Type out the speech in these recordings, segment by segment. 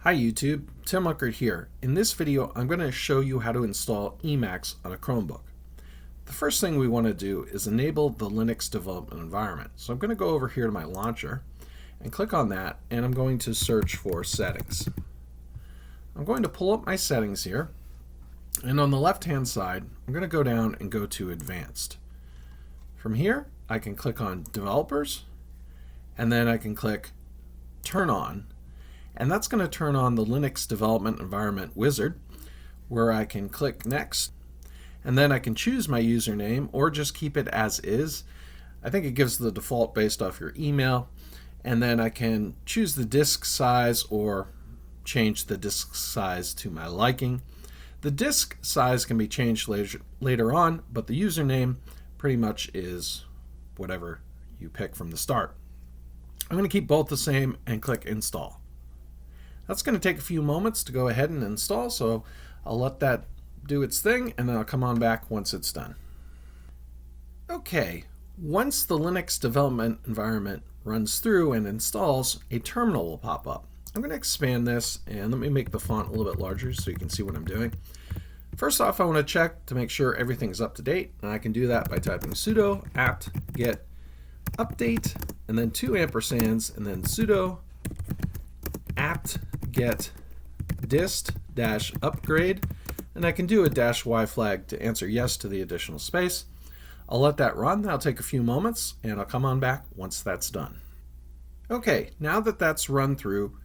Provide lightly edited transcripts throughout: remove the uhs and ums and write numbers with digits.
Hi YouTube, Tim Unkert here. In this video, I'm going to show you how to install Emacs on a Chromebook. The first thing we want to do is enable the Linux development environment. So I'm going to go over here to my launcher and click on that, and I'm going to search for settings. I'm going to pull up my settings here, and on the left-hand side, I'm going to go down and go to Advanced. From here, I can click on Developers, and then I can click Turn On. And that's going to turn on the Linux Development Environment wizard, where I can click Next, and then I can choose my username or just keep it as is. I think it gives the default based off your email, and then I can choose the disk size or change the disk size to my liking. The disk size can be changed later on, but the username pretty much is whatever you pick from the start. I'm going to keep both the same and click Install. That's going to take a few moments to go ahead and install, so I'll let that do its thing and then I'll come on back once it's done. Okay, once the Linux development environment runs through and installs, a terminal will pop up. I'm going to expand this and let me make the font a little bit larger so you can see what I'm doing. First off, I want to check to make sure everything's up to date, and I can do that by typing sudo apt get update and then 2 ampersands and then sudo apt get dist -upgrade, and I can do a -y flag to answer yes to the additional space. I'll let that run. That'll take a few moments, and I'll come on back once that's done. Okay, now that that's run through,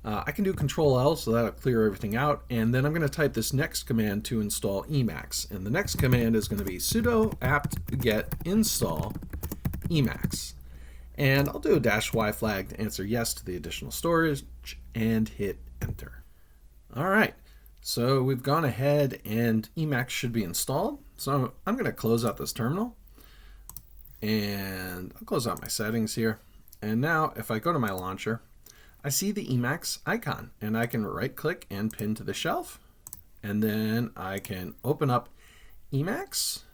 I can do Control-L, so that'll clear everything out, and then I'm going to type this next command to install Emacs, and the next command is going to be sudo apt get install Emacs. And I'll do a -y flag to answer yes to the additional storage and hit enter. All right, so we've gone ahead and Emacs should be installed. So I'm going to close out this terminal and I'll close out my settings here. And now if I go to my launcher, I see the Emacs icon and I can right click and pin to the shelf. And then I can open up Emacs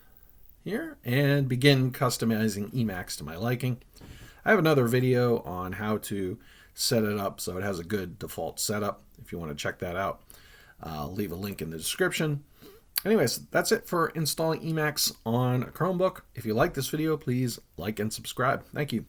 here and begin customizing Emacs to my liking. I have another video on how to set it up so it has a good default setup if you want to check that out. I'll leave a link in the description. Anyways, that's it for installing Emacs on a Chromebook. If you like this video, please like and subscribe. Thank you.